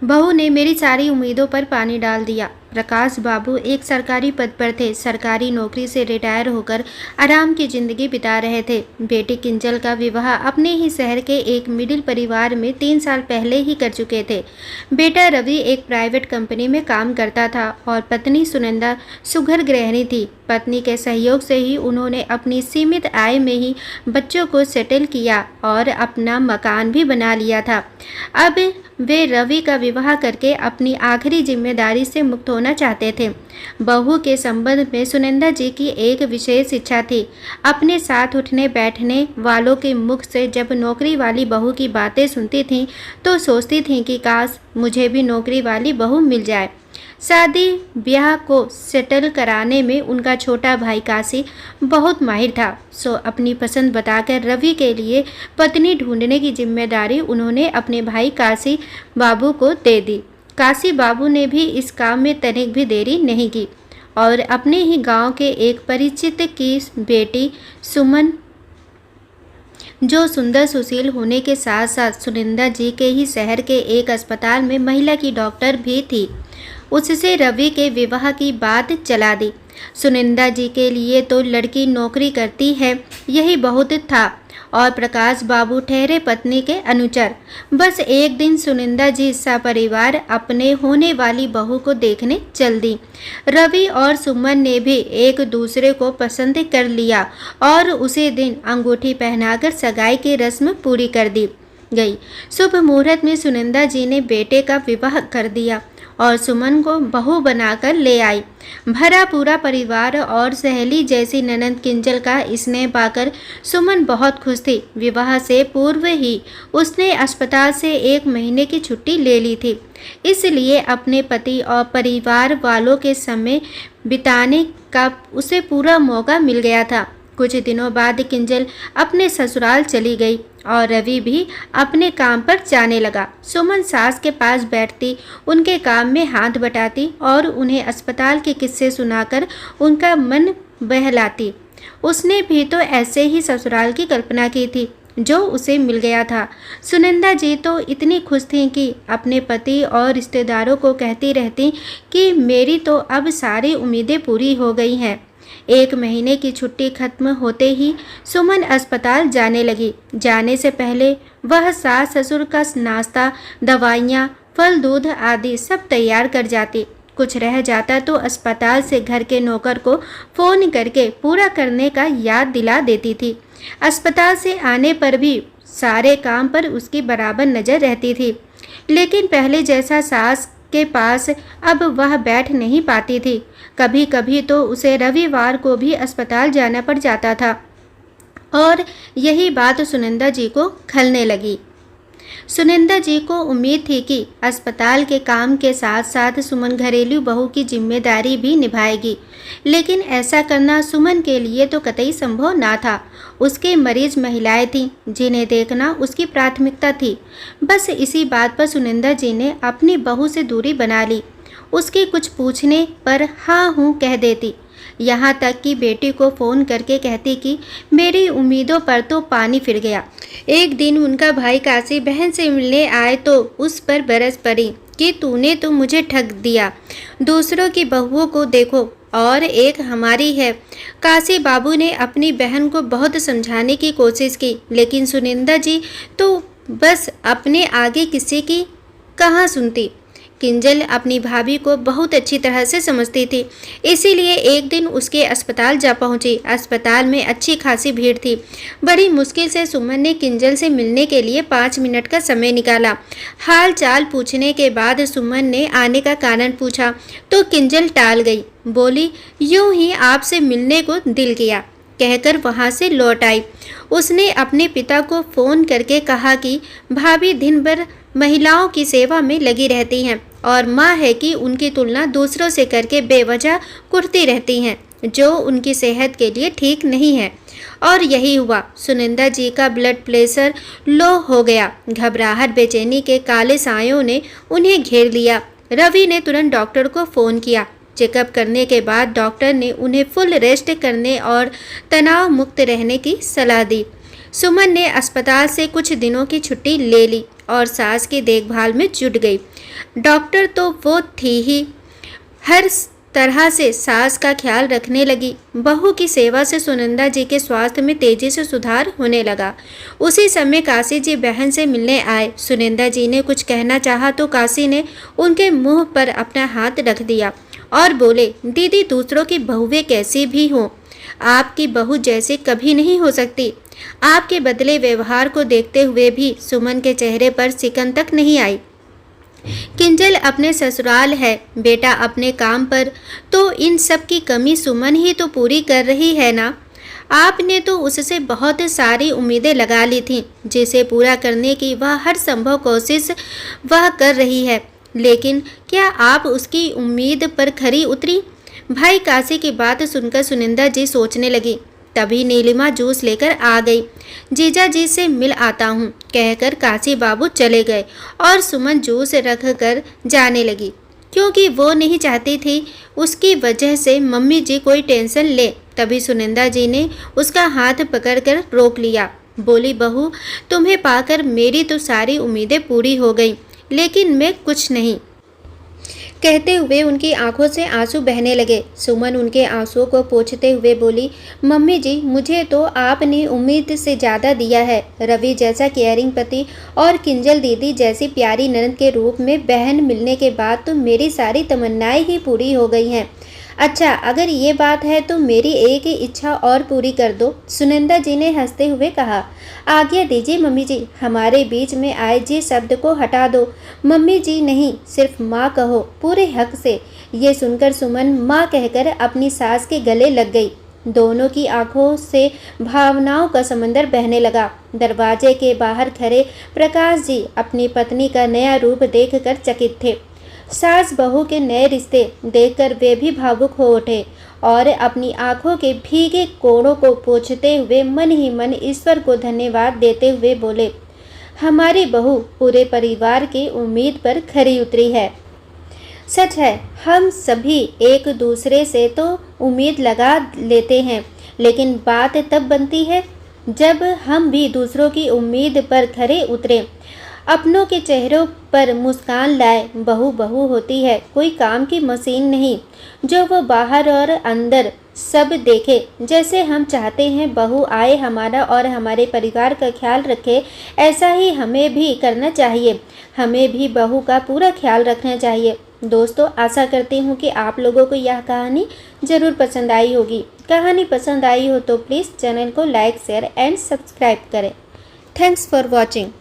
बहू ने मेरी सारी उम्मीदों पर पानी डाल दिया। प्रकाश बाबू एक सरकारी पद पर थे। सरकारी नौकरी से रिटायर होकर आराम की जिंदगी बिता रहे थे। बेटी किंजल का विवाह अपने ही शहर के एक मिडिल परिवार में 3 साल पहले ही कर चुके थे। बेटा रवि एक प्राइवेट कंपनी में काम करता था और पत्नी सुनंदा सुघर गृहिणी थी। पत्नी के सहयोग से ही उन्होंने अपनी सीमित आय में ही बच्चों को सेटल किया और अपना मकान भी बना लिया था। अब वे रवि का विवाह करके अपनी आखिरी जिम्मेदारी से मुक्त होना चाहते थे। बहू के संबंध में सुनंदा जी की एक विशेष इच्छा थी। अपने साथ उठने बैठने वालों के मुख से जब नौकरी वाली बहू की बातें सुनती थीं तो सोचती थीं कि काश मुझे भी नौकरी वाली बहू मिल जाए। शादी ब्याह को सेटल कराने में उनका छोटा भाई काशी बहुत माहिर था। सो अपनी पसंद बताकर रवि के लिए पत्नी ढूंढने की जिम्मेदारी उन्होंने अपने भाई काशी बाबू को दे दी। काशी बाबू ने भी इस काम में तनिक भी देरी नहीं की और अपने ही गांव के एक परिचित की बेटी सुमन, जो सुंदर सुशील होने के साथ साथ सुनंदा जी के ही शहर के एक अस्पताल में महिला की डॉक्टर भी थी, उससे रवि के विवाह की बात चला दी। सुनंदा जी के लिए तो लड़की नौकरी करती है यही बहुत था और प्रकाश बाबू ठहरे पत्नी के अनुचर। बस एक दिन सुनंदा जी सपरिवार अपने होने वाली बहू को देखने चल दी। रवि और सुमन ने भी एक दूसरे को पसंद कर लिया और उसी दिन अंगूठी पहनाकर सगाई की रस्म पूरी कर दी गई। शुभ मुहूर्त में सुनंदा जी ने बेटे का विवाह कर दिया और सुमन को बहू बनाकर ले आई। भरा पूरा परिवार और सहेली जैसी ननंद किंजल का स्नेह पाकर सुमन बहुत खुश थी। विवाह से पूर्व ही उसने अस्पताल से 1 महीने की छुट्टी ले ली थी, इसलिए अपने पति और परिवार वालों के समय बिताने का उसे पूरा मौका मिल गया था। कुछ दिनों बाद किंजल अपने ससुराल चली गई और रवि भी अपने काम पर जाने लगा। सुमन सास के पास बैठती, उनके काम में हाथ बटाती और उन्हें अस्पताल के किस्से सुनाकर उनका मन बहलाती। उसने भी तो ऐसे ही ससुराल की कल्पना की थी जो उसे मिल गया था। सुनंदा जी तो इतनी खुश थीं कि अपने पति और रिश्तेदारों को कहती रहती कि मेरी तो अब सारी उम्मीदें पूरी हो गई हैं। 1 महीने की छुट्टी खत्म होते ही सुमन अस्पताल जाने लगी। जाने से पहले वह सास ससुर का नाश्ता, दवाइयाँ, फल, दूध आदि सब तैयार कर जाती। कुछ रह जाता तो अस्पताल से घर के नौकर को फ़ोन करके पूरा करने का याद दिला देती थी। अस्पताल से आने पर भी सारे काम पर उसकी बराबर नज़र रहती थी, लेकिन पहले जैसा सास के पास अब वह बैठ नहीं पाती थी। कभी कभी तो उसे रविवार को भी अस्पताल जाना पड़ जाता था और यही बात सुनंदा जी को खलने लगी। सुनंदा जी को उम्मीद थी कि अस्पताल के काम के साथ साथ सुमन घरेलू बहू की जिम्मेदारी भी निभाएगी, लेकिन ऐसा करना सुमन के लिए तो कतई संभव ना था। उसके मरीज महिलाएं थीं जिन्हें देखना उसकी प्राथमिकता थी। बस इसी बात पर सुनंदा जी ने अपनी बहू से दूरी बना ली। उसके कुछ पूछने पर हाँ हूँ कह देती, यहाँ तक कि बेटी को फ़ोन करके कहती कि मेरी उम्मीदों पर तो पानी फिर गया। एक दिन उनका भाई काशी बहन से मिलने आए तो उस पर बरस पड़ी कि तूने तो मुझे ठग दिया, दूसरों की बहुओं को देखो और एक हमारी है। काशी बाबू ने अपनी बहन को बहुत समझाने की कोशिश की, लेकिन सुनंदा जी तो बस अपने आगे किसी की कहाँ सुनती। किंजल अपनी भाभी को बहुत अच्छी तरह से समझती थी, इसीलिए एक दिन उसके अस्पताल जा पहुंची। अस्पताल में अच्छी खासी भीड़ थी। बड़ी मुश्किल से सुमन ने किंजल से मिलने के लिए 5 मिनट का समय निकाला। हाल चाल पूछने के बाद सुमन ने आने का कारण पूछा तो किंजल टाल गई। बोली, यूं ही आपसे मिलने को दिल किया, कहकर वहां से लौट आई। उसने अपने पिता को फ़ोन करके कहा कि भाभी दिन भर महिलाओं की सेवा में लगी रहती हैं और माँ है कि उनकी तुलना दूसरों से करके बेवजह कुर्ती रहती हैं, जो उनकी सेहत के लिए ठीक नहीं है। और यही हुआ। सुनंदा जी का ब्लड प्रेशर लो हो गया। घबराहट, बेचैनी के काले सायों ने उन्हें घेर लिया। रवि ने तुरंत डॉक्टर को फ़ोन किया। चेकअप करने के बाद डॉक्टर ने उन्हें फुल रेस्ट करने और तनाव मुक्त रहने की सलाह दी। सुमन ने अस्पताल से कुछ दिनों की छुट्टी ले ली और सास की देखभाल में जुट गई। डॉक्टर तो वो थी ही, हर तरह से सास का ख्याल रखने लगी। बहू की सेवा से सुनंदा जी के स्वास्थ्य में तेजी से सुधार होने लगा। उसी समय काशी जी बहन से मिलने आए। सुनंदा जी ने कुछ कहना चाहा तो काशी ने उनके मुंह पर अपना हाथ रख दिया और बोले, दीदी, दूसरों की बहुएं कैसी भी हों, आपकी बहू जैसे कभी नहीं हो सकती। आपके बदले व्यवहार को देखते हुए भी सुमन के चेहरे पर सिकन तक नहीं आई। किंजल अपने ससुराल है, बेटा अपने काम पर, तो इन सब की कमी सुमन ही तो पूरी कर रही है ना। आपने तो उससे बहुत सारी उम्मीदें लगा ली थीं, जिसे पूरा करने की वह हर संभव कोशिश वह कर रही है, लेकिन क्या आप उसकी उम्मीद पर खरी उतरी? भाई काशी की बात सुनकर सुनंदा जी सोचने लगी। तभी नीलिमा जूस लेकर आ गई। जीजा जी से मिल आता हूँ कहकर काशी बाबू चले गए और सुमन जूस रख कर जाने लगी, क्योंकि वो नहीं चाहती थी उसकी वजह से मम्मी जी कोई टेंशन ले। तभी सुनंदा जी ने उसका हाथ पकड़कर रोक लिया। बोली, बहू, तुम्हें पाकर मेरी तो सारी उम्मीदें पूरी हो गई, लेकिन मैं कुछ नहीं। कहते हुए उनकी आंखों से आंसू बहने लगे। सुमन उनके आंसुओं को पोंछते हुए बोली, मम्मी जी, मुझे तो आपने उम्मीद से ज़्यादा दिया है। रवि जैसा केयरिंग पति और किंजल दीदी जैसी प्यारी ननद के रूप में बहन मिलने के बाद तो मेरी सारी तमन्नाएं ही पूरी हो गई हैं। अच्छा, अगर ये बात है तो मेरी एक ही इच्छा और पूरी कर दो। सुनंदा जी ने हंसते हुए कहा। आज्ञा दीजिए मम्मी जी, हमारे बीच में आए जी शब्द को हटा दो। मम्मी जी नहीं, सिर्फ माँ कहो, पूरे हक से। ये सुनकर सुमन माँ कहकर अपनी सास के गले लग गई। दोनों की आंखों से भावनाओं का समंदर बहने लगा। दरवाजे के बाहर खड़े प्रकाश जी अपनी पत्नी का नया रूप देखकर चकित थे। सास बहू के नए रिश्ते देखकर वे भी भावुक हो उठे और अपनी आंखों के भीगे कोणों को पोंछते हुए मन ही मन ईश्वर को धन्यवाद देते हुए बोले, हमारी बहू पूरे परिवार की उम्मीद पर खरी उतरी है। सच है, हम सभी एक दूसरे से तो उम्मीद लगा लेते हैं, लेकिन बात तब बनती है जब हम भी दूसरों की उम्मीद पर खरे उतरें, अपनों के चेहरों पर मुस्कान लाए। बहू बहू होती है, कोई काम की मशीन नहीं जो वो बाहर और अंदर सब देखे। जैसे हम चाहते हैं बहू आए हमारा और हमारे परिवार का ख्याल रखे, ऐसा ही हमें भी करना चाहिए। हमें भी बहू का पूरा ख्याल रखना चाहिए। दोस्तों, आशा करती हूँ कि आप लोगों को यह कहानी ज़रूर पसंद आई होगी। कहानी पसंद आई हो तो प्लीज़ चैनल को लाइक, शेयर एंड सब्सक्राइब करें। Thanks for watching.